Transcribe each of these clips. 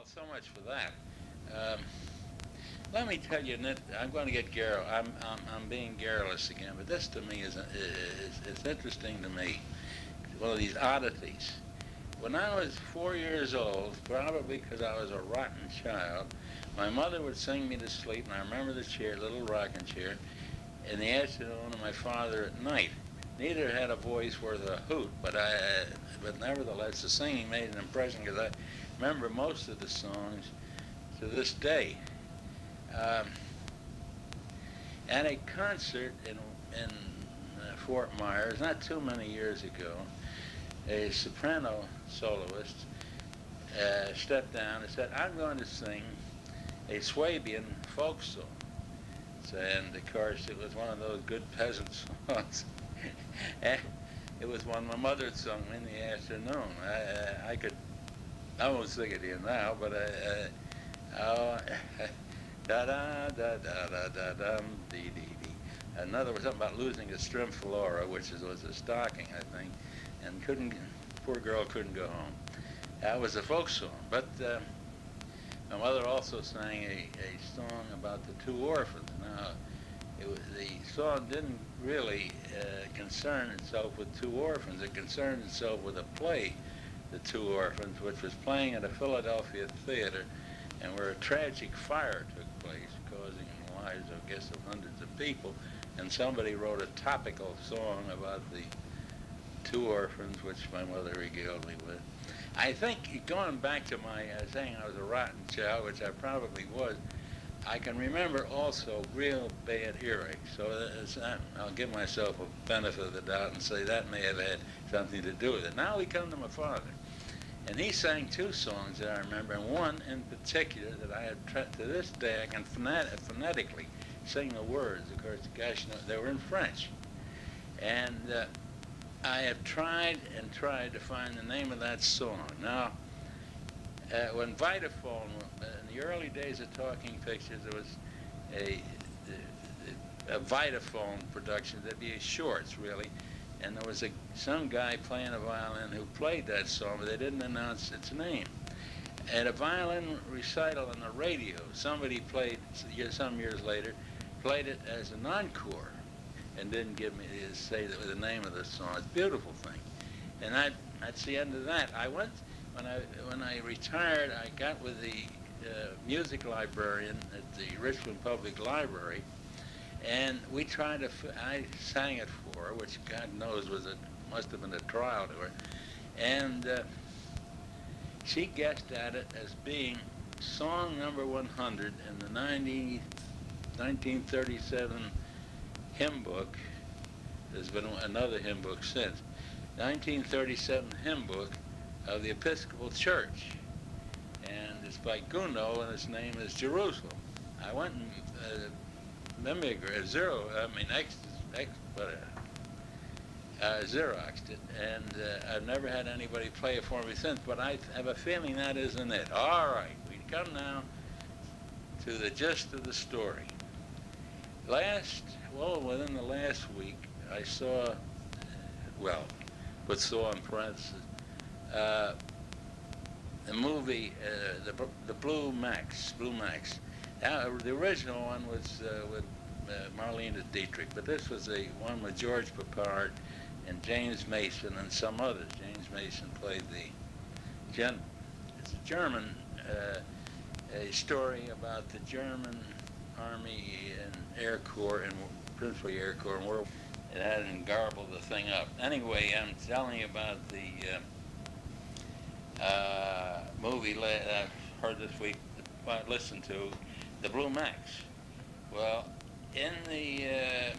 Well, so much for that. Um, Let me tell you, I'm going to get garrul. I'm being garrulous again, but this to me is interesting to me. One of these oddities. When I was 4 years old, probably because I was a rotten child, my mother would sing me to sleep, and I remember the chair, little rocking chair, in the afternoon, and my father at night. Neither had a voice worth a hoot, but nevertheless, the singing made an impression because I remember most of the songs to this day. At a concert in Fort Myers, not too many years ago, a soprano soloist stepped down and said, "I'm going to sing a Swabian folk song." And of course, it was one of those good peasant songs. It was one my mother had sung in the afternoon. I won't sing it here now, but oh, da da da da da da dum dee dee dee. Another was something about losing a strimflora, which was a stocking, I think, and poor girl couldn't go home. That was a folk song. But my mother also sang a song about the two orphans. Now, the song didn't really concern itself with two orphans. It concerned itself with a play, The Two Orphans, which was playing at a Philadelphia theater, and where a tragic fire took place, causing the lives, I guess, of hundreds of people. And somebody wrote a topical song about the two orphans, which my mother regaled me with. I think, going back to my saying I was a rotten child, which I probably was, I can remember also real bad earache. So I'll give myself a benefit of the doubt and say that may have had something to do with it. Now we come to my father. And he sang two songs that I remember, and one in particular that I have to this day, I can phonetically sing the words. Of course, gosh, no, they were in French. And I have tried and tried to find the name of that song. Now, when Vitaphone, in the early days of talking pictures, there was a Vitaphone production. There'd be shorts, really. And there was some guy playing a violin who played that song, but they didn't announce its name. At a violin recital on the radio, somebody played, some years later, played it as an encore and didn't give me say the name of the song. It's a beautiful thing. And that's the end of that. I went, when I retired, I got with the music librarian at the Richmond Public Library, and we tried to, I sang it for her, which God knows must have been a trial to her. And she guessed at it as being song number 100 in the 1937 hymn book. There's been another hymn book since. 1937 hymn book of the Episcopal Church. And it's by Gounod, and its name is Jerusalem. I went and Xeroxed it, and I've never had anybody play it for me since, but I have a feeling that isn't it. All right, we come now to the gist of the story. Within the last week, I saw, saw in parentheses, the movie, the Blue Max. Now, the original one was with Marlene Dietrich, but this was the one with George Papard and James Mason and some others. James Mason played it's a German, a story about the German Army and Air Corps, and principally Air Corps, and World. It hadn't garbled the thing up. Anyway, I'm telling you about the movie I heard this week, listened to, The Blue Max. Well, in the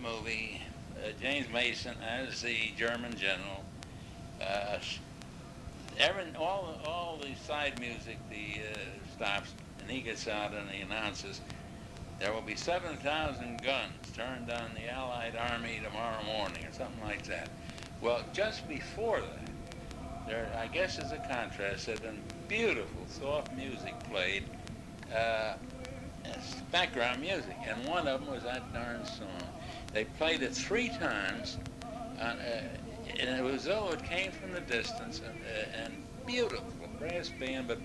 movie, James Mason as the German general, all the side music stops, and he gets out and he announces, there will be 7,000 guns turned on the Allied Army tomorrow morning, or something like that. Well, just before that, there, I guess as a contrast, had been beautiful, soft music played, background music, and one of them was that darn song. They played it 3 times, and it was as though it came from the distance, and beautiful brass band, but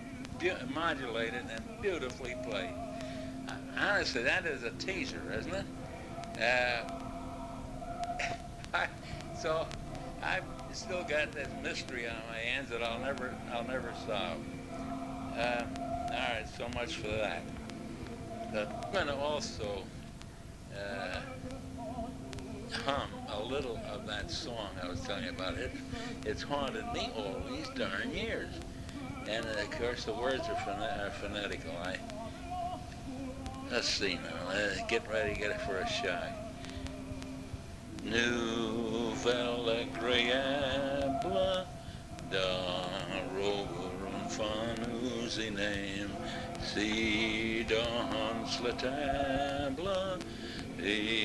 modulated and beautifully played. Honestly, that is a teaser, isn't it? So I've still got this mystery on my hands that I'll never solve. All right, so much for that. But I'm going to also hum a little of that song I was telling you about. It's haunted me all these darn years. And of course the words are phonetical. Let's see now. Get ready, get it for a shot. Nouvelle agréable d'un rover fanusinem si dans la table et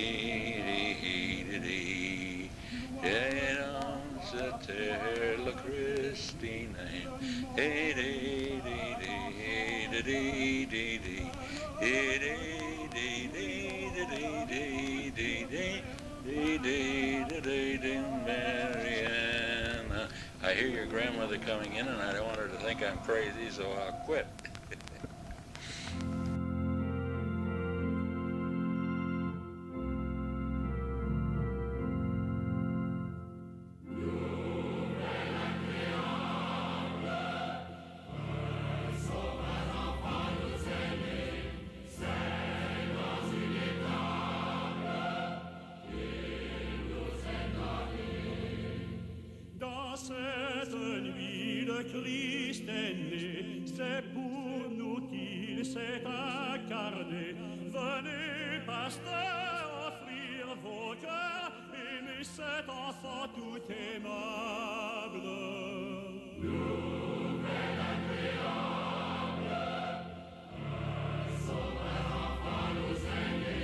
dans cette terre la Christine Mariana. I hear your grandmother coming in and I don't want her to think I'm crazy, so I'll quit. Cette nuit le Christ est né, c'est pour nous qu'il s'est incarné. Venez, pasteur, offrir vos cœurs, aimez cet enfant tout aimable. Nouvelle agréable, un sauveur enfant nous est né,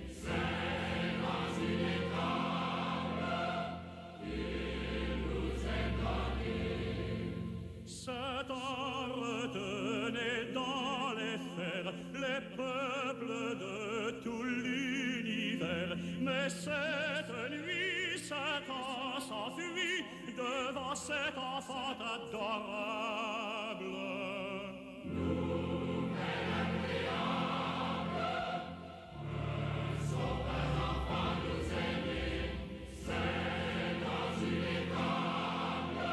c'est dans une étable. Cet arbre tenait dans les fers les peuples de tout l'univers. Mais cette nuit, Satan s'enfuit devant cet enfant adorable. Nouvelle agréable, un sauveur enfant nous est né, c'est dans une étable.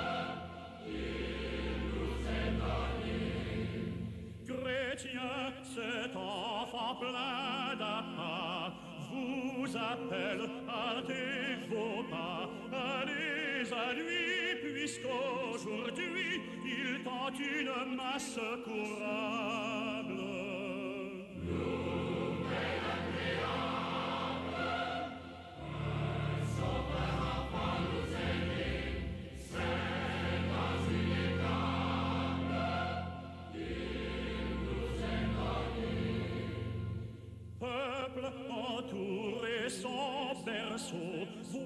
Chrétien, cet enfant plein d'appât vous appelle, hâtez vos pas, allez à lui, puisqu'aujourd'hui il tente une masse courable. Nouvelle agréable, un sauveur enfant nous est né, c'est dans une étable. Peuple entouré son berceau,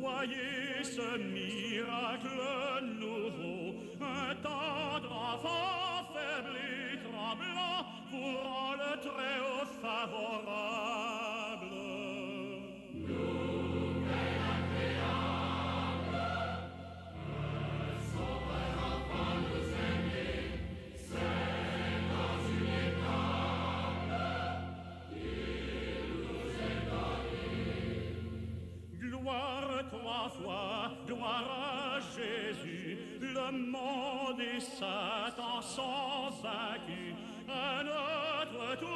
voyez ce miracle nouveau. Un tendre enfant faible et tremblant vous rend le Très-Haut favorable. Nouvelle agréable, un sauveur enfant nous est né, c'est dans une étable. Gloire trois fois, gloire à Jésus, le monde et Satan sont vaincus, à notre tour